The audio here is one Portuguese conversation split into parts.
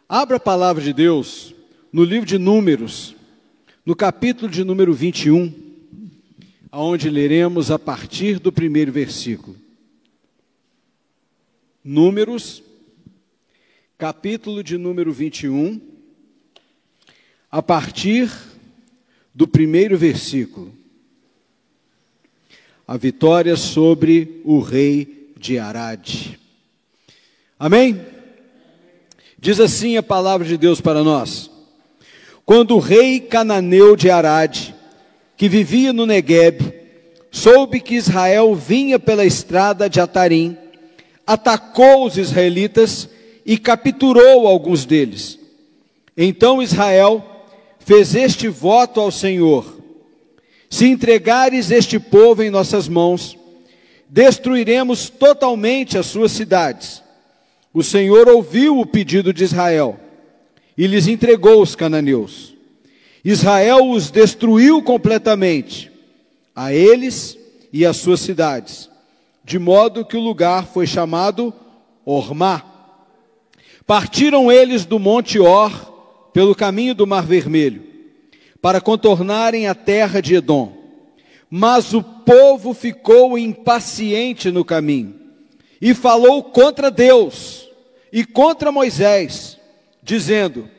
Abra a palavra de Deus no livro de Números, no capítulo de número 21, onde leremos a partir do primeiro versículo. Números, capítulo de número 21, a partir do primeiro versículo. A vitória sobre o rei de Arade. Amém? Diz assim a palavra de Deus para nós: quando o rei cananeu de Arade, que vivia no Neguebe, soube que Israel vinha pela estrada de Atarim, atacou os israelitas e capturou alguns deles. Então Israel fez este voto ao Senhor: se entregares este povo em nossas mãos, destruiremos totalmente as suas cidades. O Senhor ouviu o pedido de Israel e lhes entregou os cananeus. Israel os destruiu completamente, a eles e às suas cidades, de modo que o lugar foi chamado Ormá. Partiram eles do Monte Or pelo caminho do Mar Vermelho, para contornarem a terra de Edom. Mas o povo ficou impaciente no caminho e falou contra Deus e contra Moisés, dizendo: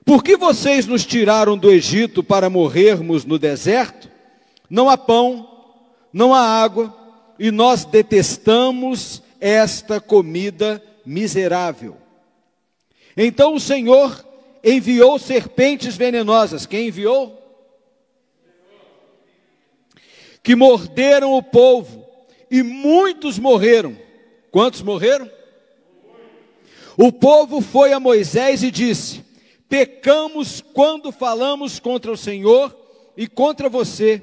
por que vocês nos tiraram do Egito para morrermos no deserto? Não há pão, não há água, e nós detestamos esta comida miserável. Então o Senhor enviou serpentes venenosas. Quem enviou? Que morderam o povo, e muitos morreram. Quantos morreram? O povo foi a Moisés e disse: pecamos quando falamos contra o Senhor e contra você.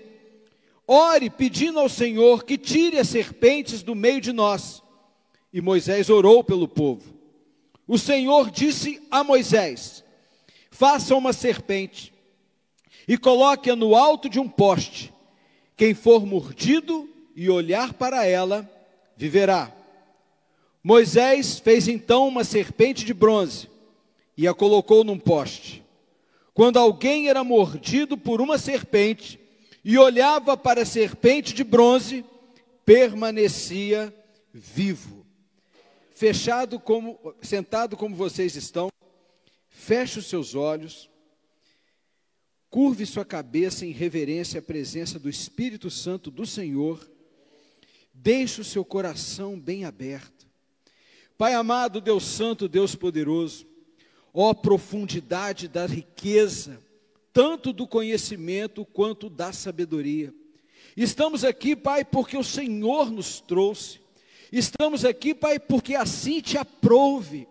Ore pedindo ao Senhor que tire as serpentes do meio de nós. E Moisés orou pelo povo. O Senhor disse a Moisés: faça uma serpente e coloque-a no alto de um poste. Quem for mordido e olhar para ela, viverá. Moisés fez então uma serpente de bronze e a colocou num poste. Quando alguém era mordido por uma serpente e olhava para a serpente de bronze, permanecia vivo. Sentado como vocês estão, feche os seus olhos, curve sua cabeça em reverência à presença do Espírito Santo do Senhor, deixe o seu coração bem aberto. Pai amado, Deus santo, Deus poderoso, ó profundidade da riqueza, tanto do conhecimento quanto da sabedoria. Estamos aqui, Pai, porque o Senhor nos trouxe. Estamos aqui, Pai, porque assim te aprouve.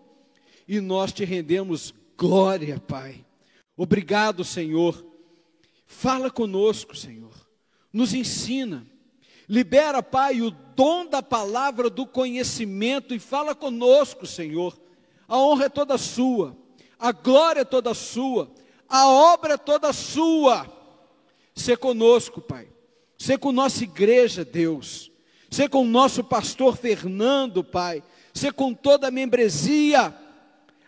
E nós te rendemos glória, Pai. Obrigado, Senhor. Fala conosco, Senhor. Nos ensina. Libera, Pai, o dom da palavra do conhecimento e fala conosco, Senhor. A honra é toda sua, a glória é toda sua, a obra é toda sua. Sê conosco, Pai. Sê com nossa igreja, Deus. Sê com o nosso pastor Fernando, Pai. Sê com toda a membresia.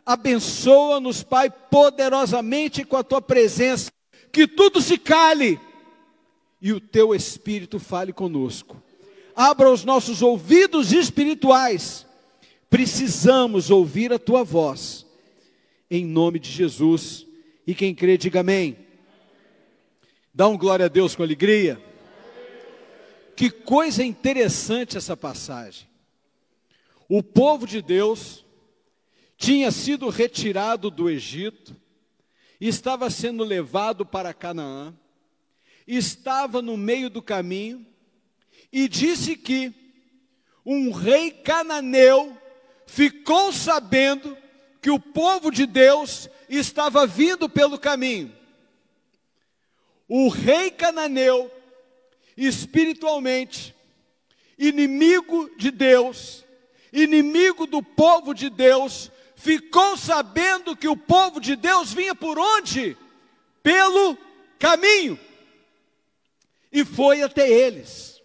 Abençoa-nos, Pai, poderosamente com a tua presença. Que tudo se cale e o teu Espírito fale conosco. Abra os nossos ouvidos espirituais. Precisamos ouvir a tua voz. Em nome de Jesus. E quem crê, diga amém. Dá um glória a Deus com alegria. Que coisa interessante essa passagem. O povo de Deus tinha sido retirado do Egito, estava sendo levado para Canaã, estava no meio do caminho, e disse que um rei cananeu ficou sabendo que o povo de Deus estava vindo pelo caminho. O rei cananeu, espiritualmente, inimigo de Deus, inimigo do povo de Deus, ficou sabendo que o povo de Deus vinha por onde? Pelo caminho. E foi até eles.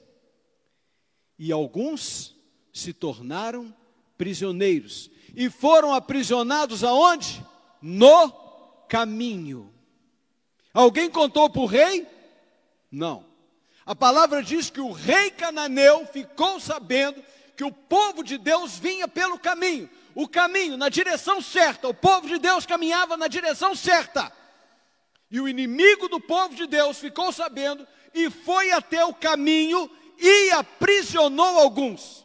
E alguns se tornaram prisioneiros. E foram aprisionados aonde? no caminho. Alguém contou para o rei? Não. A palavra diz que o rei cananeu ficou sabendo que o povo de Deus vinha pelo caminho. O caminho na direção certa, o povo de Deus caminhava na direção certa. E o inimigo do povo de Deus ficou sabendo e foi até o caminho e aprisionou alguns.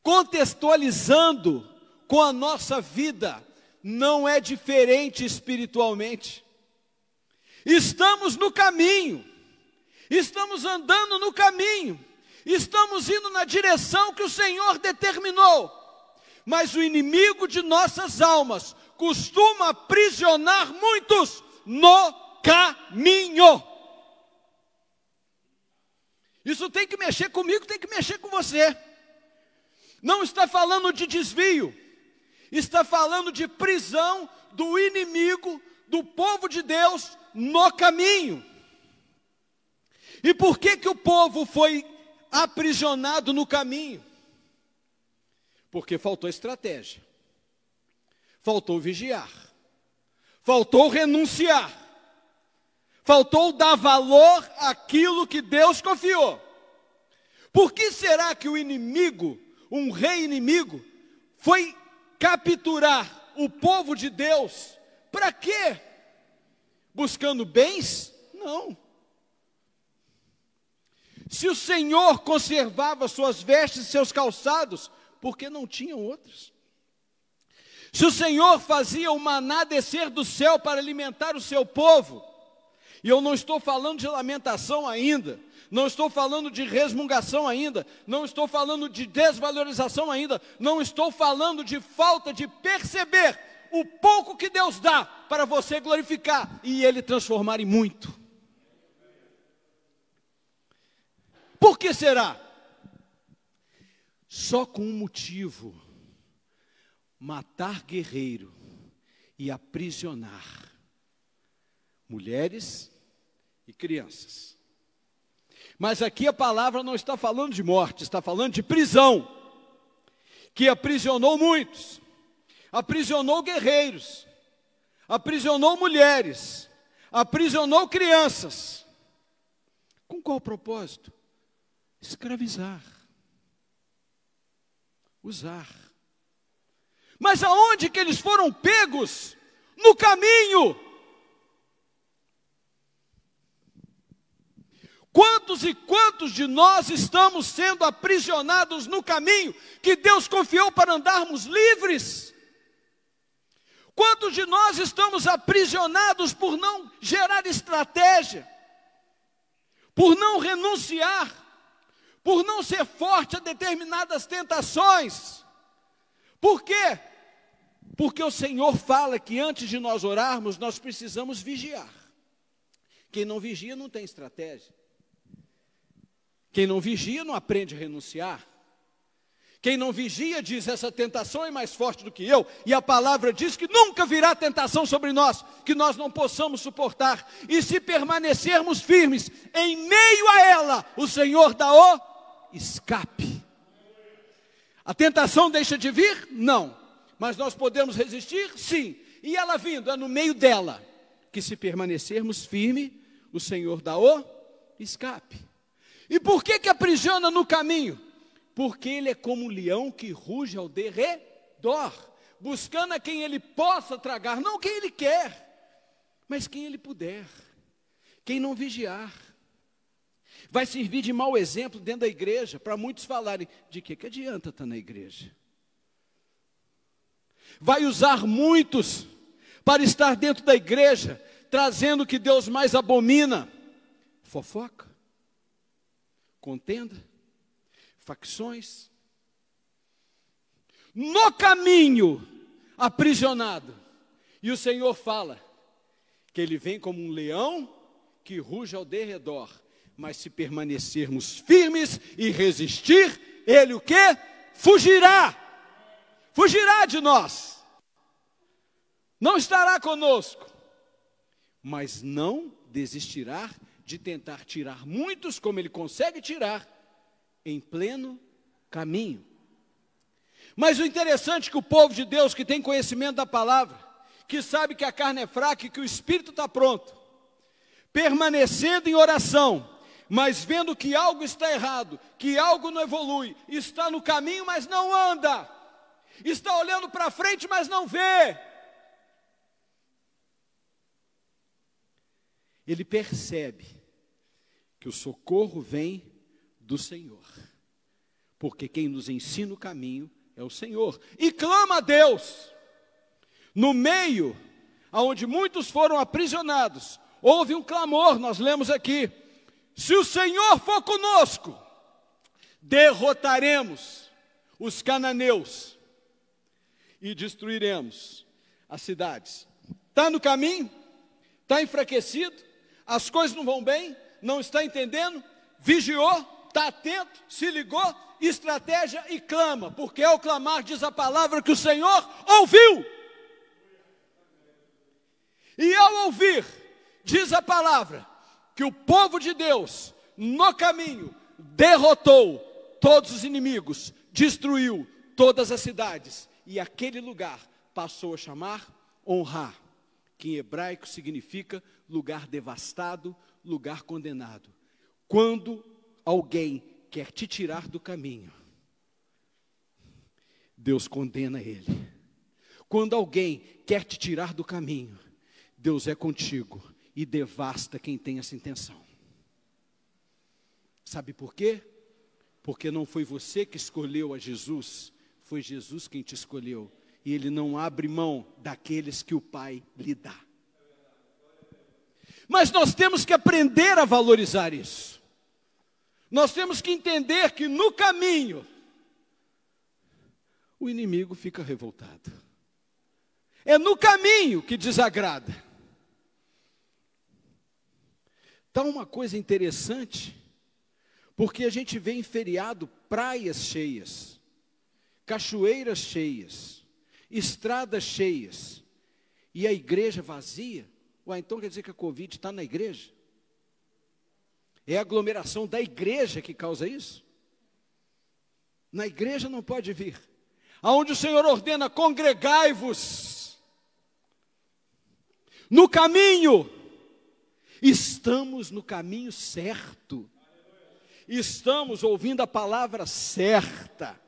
Contextualizando com a nossa vida, não é diferente espiritualmente. Estamos no caminho, estamos andando no caminho, estamos indo na direção que o Senhor determinou, mas o inimigo de nossas almas costuma aprisionar muitos no caminho. Isso tem que mexer comigo, tem que mexer com você. Não está falando de desvio, está falando de prisão do inimigo, do povo de Deus no caminho. E por que que o povo foi aprisionado no caminho? Porque faltou estratégia, faltou vigiar, faltou renunciar, faltou dar valor àquilo que Deus confiou. Por que será que o inimigo, um rei inimigo, foi capturar o povo de Deus? Para quê? Buscando bens? Não. Se o Senhor conservava suas vestes e seus calçados, por que não tinham outros? Se o Senhor fazia o maná descer do céu para alimentar o seu povo, e eu não estou falando de lamentação ainda, não estou falando de resmungação ainda, não estou falando de desvalorização ainda, não estou falando de falta de perceber o pouco que Deus dá para você glorificar e Ele transformar em muito. Por que será? Só com um motivo: matar guerreiro e aprisionar mulheres e crianças. Mas aqui a palavra não está falando de morte, está falando de prisão, que aprisionou muitos, aprisionou guerreiros, aprisionou mulheres, aprisionou crianças. Com qual propósito? Escravizar, usar. Mas aonde que eles foram pegos? No caminho. Quantos e quantos de nós estamos sendo aprisionados no caminho que Deus confiou para andarmos livres? Quantos de nós estamos aprisionados por não gerar estratégia, por não renunciar, por não ser forte a determinadas tentações? Por quê? Porque o Senhor fala que antes de nós orarmos, nós precisamos vigiar. Quem não vigia não tem estratégia. Quem não vigia não aprende a renunciar. Quem não vigia diz: essa tentação é mais forte do que eu. E a palavra diz que nunca virá tentação sobre nós que nós não possamos suportar. E se permanecermos firmes em meio a ela, o Senhor dá o escape. A tentação deixa de vir? Não. Mas nós podemos resistir? Sim. E ela vindo, é no meio dela que, se permanecermos firmes, o Senhor dá o escape. E por que que aprisiona no caminho? Porque ele é como um leão que ruge ao derredor, buscando a quem ele possa tragar, não quem ele quer, mas quem ele puder. Quem não vigiar vai servir de mau exemplo dentro da igreja, para muitos falarem: de que adianta estar na igreja? Vai usar muitos para estar dentro da igreja, trazendo o que Deus mais abomina: fofoca, contenda, facções. No caminho, aprisionado. E o Senhor fala que Ele vem como um leão que ruge ao derredor. Mas se permanecermos firmes e resistir, Ele o quê? Fugirá. Fugirá de nós. Não estará conosco. Mas não desistirá de tentar tirar muitos, como Ele consegue tirar, em pleno caminho. Mas o interessante é que o povo de Deus, que tem conhecimento da palavra, que sabe que a carne é fraca e que o espírito está pronto, permanecendo em oração, mas vendo que algo está errado, que algo não evolui, está no caminho, mas não anda, está olhando para frente, mas não vê. Ele percebe que o socorro vem do Senhor, porque quem nos ensina o caminho é o Senhor, e clama a Deus. No meio, onde muitos foram aprisionados, houve um clamor, nós lemos aqui: se o Senhor for conosco, derrotaremos os cananeus e destruiremos as cidades. Está no caminho? Está enfraquecido? As coisas não vão bem? Não está entendendo? Vigiou? Está atento? Se ligou? Estratégia e clama, porque ao clamar diz a palavra que o Senhor ouviu. E ao ouvir, diz a palavra que o povo de Deus, no caminho, derrotou todos os inimigos, destruiu todas as cidades, e aquele lugar passou a chamar Onrá, que em hebraico significa lugar devastado, lugar condenado. Quando alguém quer te tirar do caminho, Deus condena ele. Quando alguém quer te tirar do caminho, Deus é contigo e devasta quem tem essa intenção. Sabe por quê? Porque não foi você que escolheu a Jesus, foi Jesus quem te escolheu. E Ele não abre mão daqueles que o Pai lhe dá. Mas nós temos que aprender a valorizar isso. Nós temos que entender que no caminho, o inimigo fica revoltado. É no caminho que desagrada. Então, uma coisa interessante, porque a gente vê em feriado praias cheias, cachoeiras cheias, estradas cheias, e a igreja vazia. Ué, então quer dizer que a Covid está na igreja? É a aglomeração da igreja que causa isso? Na igreja não pode vir. Aonde o Senhor ordena, congregai-vos. No caminho, estamos no caminho certo. Estamos ouvindo a palavra certa.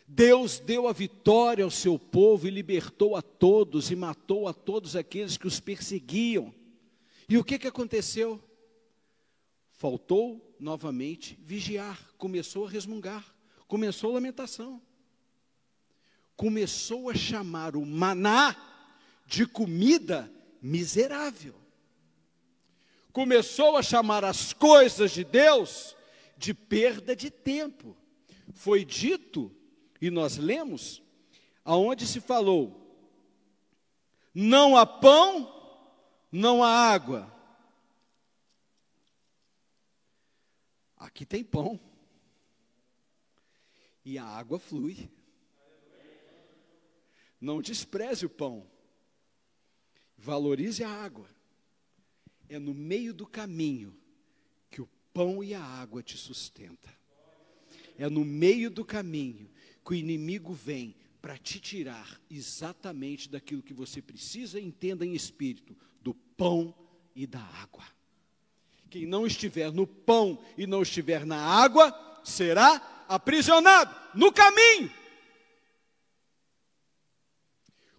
Deus deu a vitória ao seu povo e libertou a todos e matou a todos aqueles que os perseguiam. E o que aconteceu? Faltou novamente vigiar, começou a resmungar, começou a lamentação. Começou a chamar o maná de comida miserável. Começou a chamar as coisas de Deus de perda de tempo. Foi dito, e nós lemos, aonde se falou: não há pão, não há água. Aqui tem pão. E a água flui. Não despreze o pão. Valorize a água. É no meio do caminho que o pão e a água te sustentam. É no meio do caminho que o inimigo vem para te tirar exatamente daquilo que você precisa e entenda em espírito, do pão e da água. Quem não estiver no pão e não estiver na água, será aprisionado no caminho.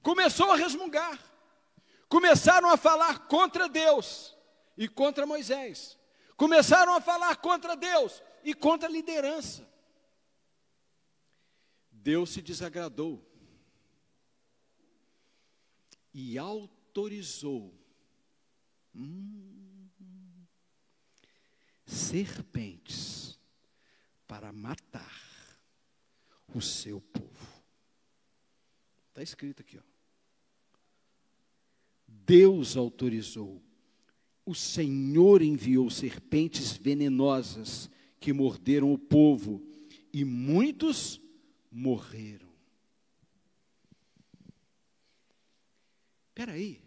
Começou a resmungar. Começaram a falar contra Deus e contra Moisés. Começaram a falar contra Deus e contra a liderança. Deus se desagradou e autorizou serpentes para matar o seu povo. Está escrito aqui, ó. Deus autorizou. O Senhor enviou serpentes venenosas que morderam o povo e muitos morreram. Peraí.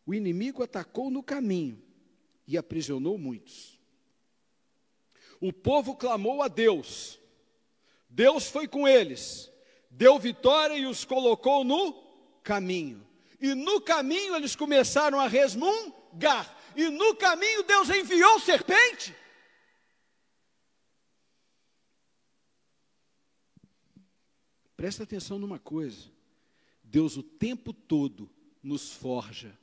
O inimigo atacou no caminho e aprisionou muitos. O povo clamou a Deus. Deus foi com eles, deu vitória e os colocou no caminho. E no caminho eles começaram a resmungar. E no caminho Deus enviou serpente. Presta atenção numa coisa. Deus o tempo todo nos forja.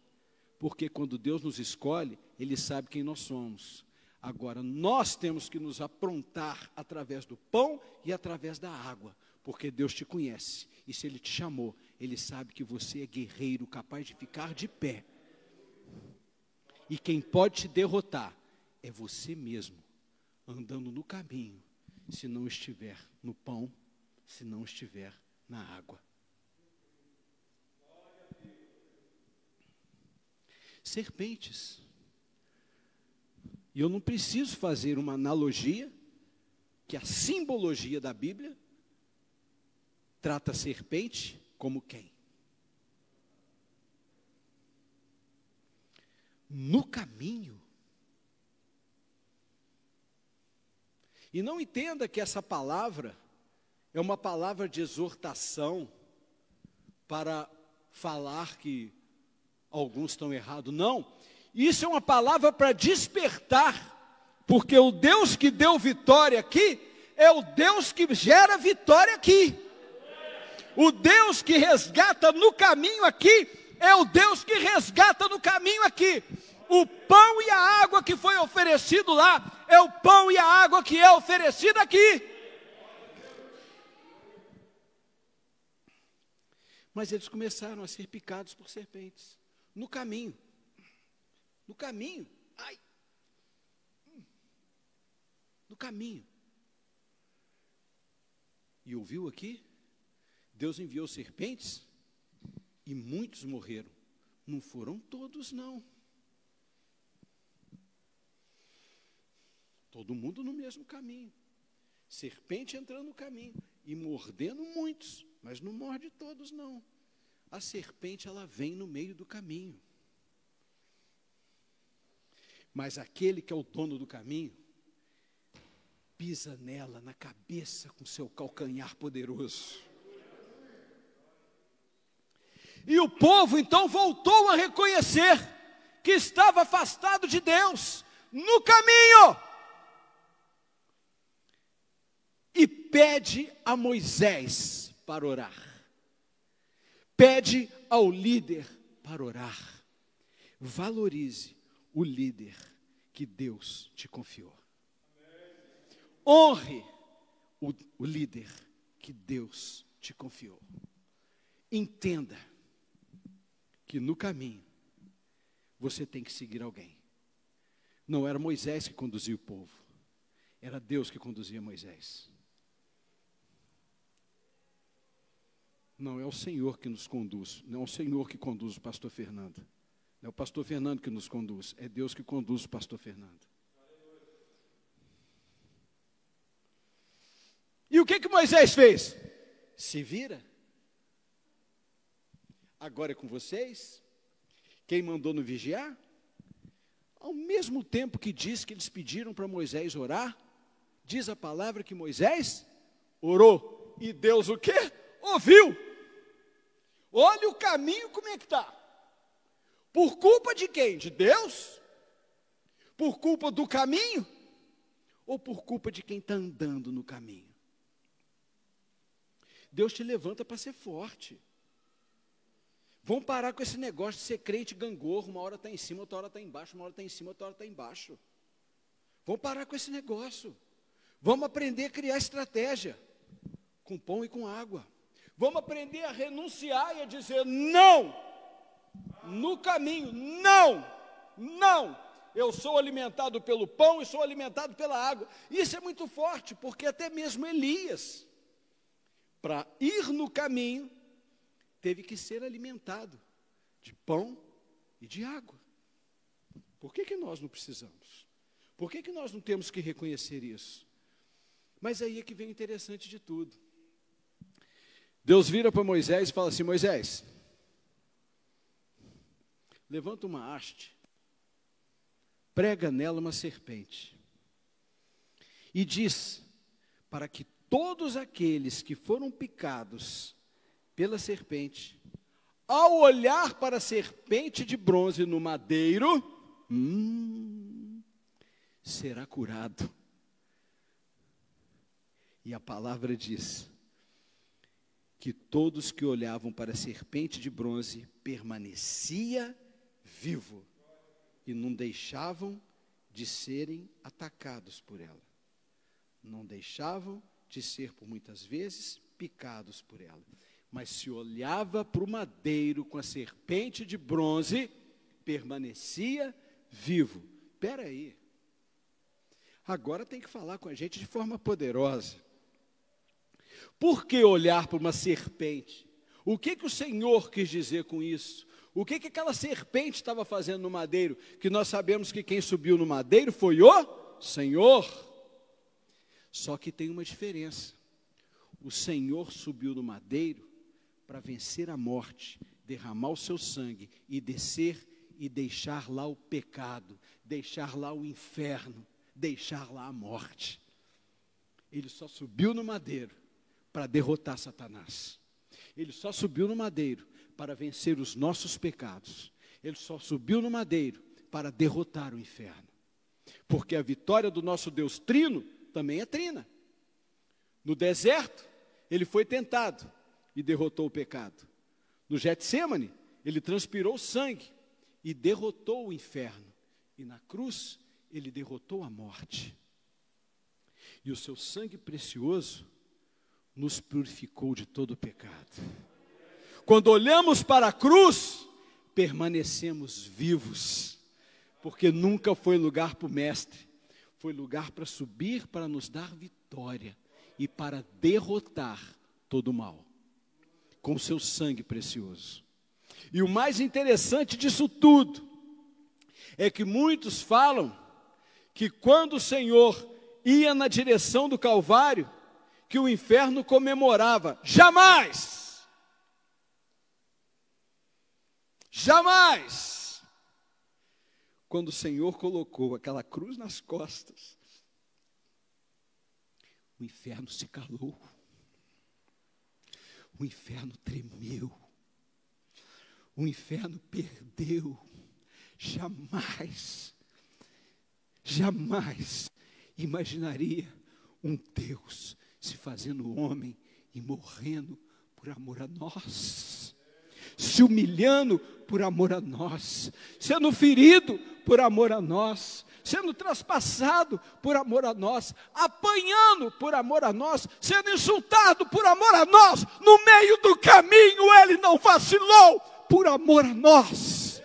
Porque quando Deus nos escolhe, Ele sabe quem nós somos. Agora, nós temos que nos aprontar através do pão e através da água. Porque Deus te conhece. E se Ele te chamou, Ele sabe que você é guerreiro, capaz de ficar de pé. E quem pode te derrotar é você mesmo, andando no caminho, se não estiver no pão, se não estiver na água. Serpentes. E eu não preciso fazer uma analogia, que a simbologia da Bíblia trata a serpente como quem? No caminho. E não entenda que essa palavra é uma palavra de exortação para falar que alguns estão errados. Não, isso é uma palavra para despertar, porque o Deus que deu vitória aqui, é o Deus que gera vitória aqui. O Deus que resgata no caminho aqui, é o Deus que resgata no caminho aqui. O pão e a água que foi oferecido lá, é o pão e a água que é oferecida aqui. Mas eles começaram a ser picados por serpentes. No caminho. No caminho. Ai. No caminho. E ouviu aqui? Deus enviou serpentes e muitos morreram. Não foram todos, não. Todo mundo no mesmo caminho. Serpente entrando no caminho e mordendo muitos, mas não morde todos, não. A serpente, ela vem no meio do caminho. Mas aquele que é o dono do caminho, pisa nela, na cabeça, com seu calcanhar poderoso. E o povo, então, voltou a reconhecer que estava afastado de Deus, no caminho. E pede a Moisés para orar. Pede ao líder para orar. Valorize o líder que Deus te confiou. Honre o líder que Deus te confiou. Entenda que no caminho você tem que seguir alguém. Não era Moisés que conduzia o povo, era Deus que conduzia Moisés. Não é o Senhor que nos conduz, não é o Senhor que conduz o pastor Fernando. Não é o pastor Fernando que nos conduz, é Deus que conduz o pastor Fernando. E o que Moisés fez? Se vira. Agora é com vocês. Quem mandou no vigiar? Ao mesmo tempo que diz que eles pediram para Moisés orar, diz a palavra que Moisés orou. E Deus o quê? Ouviu. Olha o caminho como é que está. Por culpa de quem? De Deus? Por culpa do caminho? Ou por culpa de quem está andando no caminho? Deus te levanta para ser forte. Vamos parar com esse negócio de ser crente gangorro, uma hora está em cima, outra hora está embaixo, uma hora está em cima, outra hora está embaixo. Vamos parar com esse negócio. Vamos aprender a criar estratégia, com pão e com água. Vamos aprender a renunciar e a dizer não, no caminho, não, não. Eu sou alimentado pelo pão e sou alimentado pela água. Isso é muito forte, porque até mesmo Elias, para ir no caminho, teve que ser alimentado de pão e de água. Por que nós não precisamos? Por que nós não temos que reconhecer isso? Mas aí é que vem o interessante de tudo. Deus vira para Moisés e fala assim: Moisés, levanta uma haste, prega nela uma serpente, E diz, para que todos aqueles que foram picados pela serpente, ao olhar para a serpente de bronze no madeiro, será curado. E a palavra diz que todos que olhavam para a serpente de bronze permanecia vivo e não deixavam de serem atacados por ela. Não deixavam de ser, por muitas vezes, picados por ela. Mas se olhava para o madeiro com a serpente de bronze, permanecia vivo. Espera aí. Agora tem que falar com a gente de forma poderosa. Por que olhar para uma serpente? O que o Senhor quis dizer com isso? O que aquela serpente estava fazendo no madeiro? Que nós sabemos que quem subiu no madeiro foi o Senhor. Só que tem uma diferença. O Senhor subiu no madeiro para vencer a morte, derramar o seu sangue e descer e deixar lá o pecado, deixar lá o inferno, deixar lá a morte. Ele só subiu no madeiro para derrotar Satanás. Ele só subiu no madeiro para vencer os nossos pecados. Ele só subiu no madeiro para derrotar o inferno. Porque a vitória do nosso Deus trino também é trina. No deserto, ele foi tentado e derrotou o pecado. No Getsêmani, ele transpirou sangue e derrotou o inferno. E na cruz, ele derrotou a morte. E o seu sangue precioso nos purificou de todo o pecado. Quando olhamos para a cruz, permanecemos vivos, porque nunca foi lugar para o mestre, foi lugar para subir, para nos dar vitória e para derrotar todo o mal, com o seu sangue precioso. E o mais interessante disso tudo, é que muitos falam que quando o Senhor ia na direção do Calvário, que o inferno comemorava. Jamais! Jamais! Quando o Senhor colocou aquela cruz nas costas, o inferno se calou. O inferno tremeu. O inferno perdeu. Jamais imaginaria um Deus se fazendo homem e morrendo por amor a nós, se humilhando por amor a nós, sendo ferido por amor a nós, sendo traspassado por amor a nós, apanhando por amor a nós, sendo insultado por amor a nós. No meio do caminho ele não vacilou por amor a nós.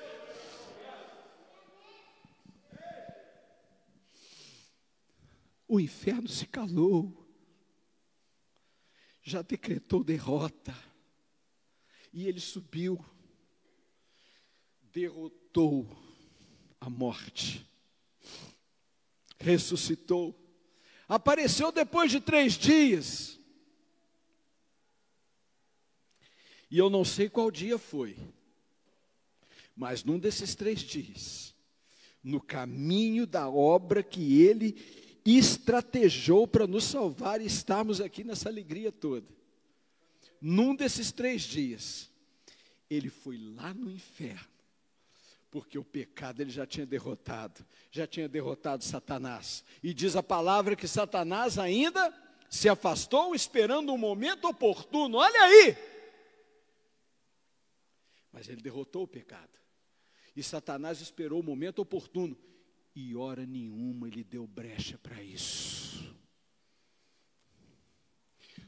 O inferno se calou, já decretou derrota, e ele subiu, derrotou a morte, ressuscitou, apareceu depois de 3 dias, e eu não sei qual dia foi, mas num desses 3 dias, no caminho da obra que ele estrategou para nos salvar e estarmos aqui nessa alegria toda. Num desses 3 dias, ele foi lá no inferno, porque o pecado ele já tinha derrotado Satanás. E diz a palavra que Satanás ainda se afastou, esperando um momento oportuno. Olha aí! Mas ele derrotou o pecado. E Satanás esperou o momento oportuno. E hora nenhuma ele deu brecha para isso.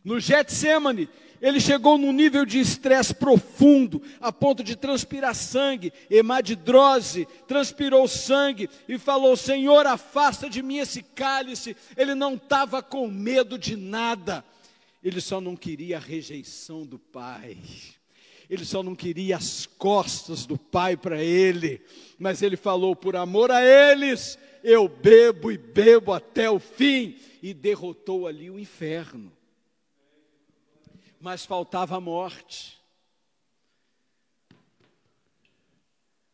No Getsêmani, ele chegou num nível de estresse profundo, a ponto de transpirar sangue, hemadidrose, transpirou sangue e falou: Senhor, afasta de mim esse cálice. Ele não estava com medo de nada, ele só não queria a rejeição do Pai. Ele só não queria as costas do Pai para ele, mas ele falou: por amor a eles, eu bebo e bebo até o fim, e derrotou ali o inferno. Mas faltava a morte.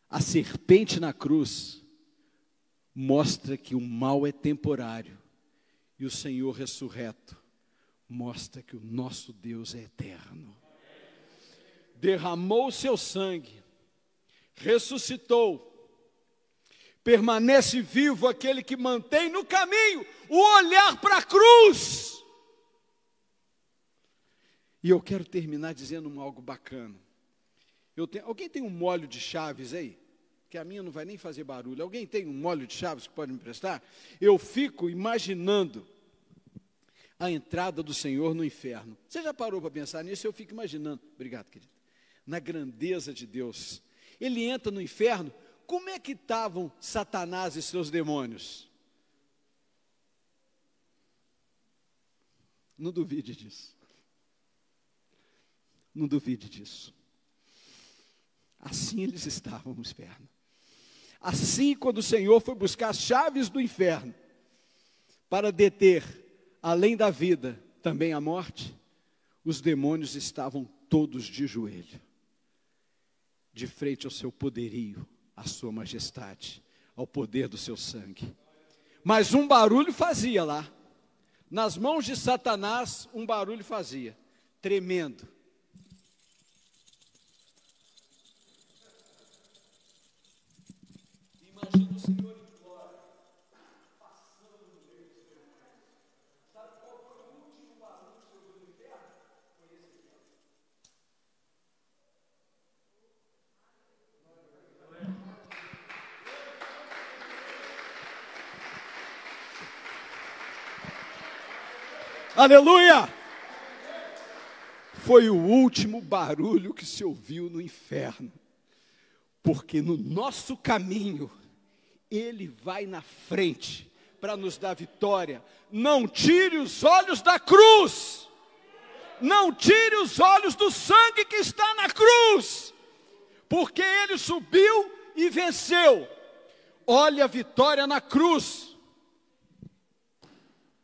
A serpente na cruz mostra que o mal é temporário E o Senhor ressurreto mostra que o nosso Deus é eterno. Derramou o seu sangue, ressuscitou, permanece vivo aquele que mantém no caminho o olhar para a cruz. E eu quero terminar dizendo algo bacana. Alguém tem um molho de chaves aí? Que a minha não vai nem fazer barulho. Alguém tem um molho de chaves que pode me emprestar? Eu fico imaginando a entrada do Senhor no inferno. Você já parou para pensar nisso? Eu fico imaginando. Obrigado, querido. Na grandeza de Deus. Ele entra no inferno. Como é que estavam Satanás e seus demônios? Não duvide disso. Não duvide disso. Assim eles estavam no inferno. Assim, quando o Senhor foi buscar as chaves do inferno para deter, além da vida, também a morte, os demônios estavam todos de joelho, de frente ao seu poderio, à sua majestade, ao poder do seu sangue. Mas um barulho fazia lá. Nas mãos de Satanás, um barulho fazia, tremendo. Imagina o Senhor em glória, passando no meio dos demônios. Sabe qual foi o último barulho que você ouviu no inferno? Foi esse aqui. Aleluia! Foi o último barulho que se ouviu no inferno. Porque no nosso caminho, Ele vai na frente para nos dar vitória. Não tire os olhos da cruz. Não tire os olhos do sangue que está na cruz. Porque Ele subiu e venceu. Olha a vitória na cruz.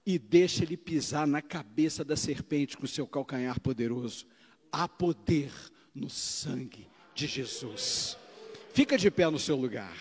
E deixa Ele pisar na cabeça da serpente com o seu calcanhar poderoso. Há poder no sangue de Jesus. Fica de pé no seu lugar.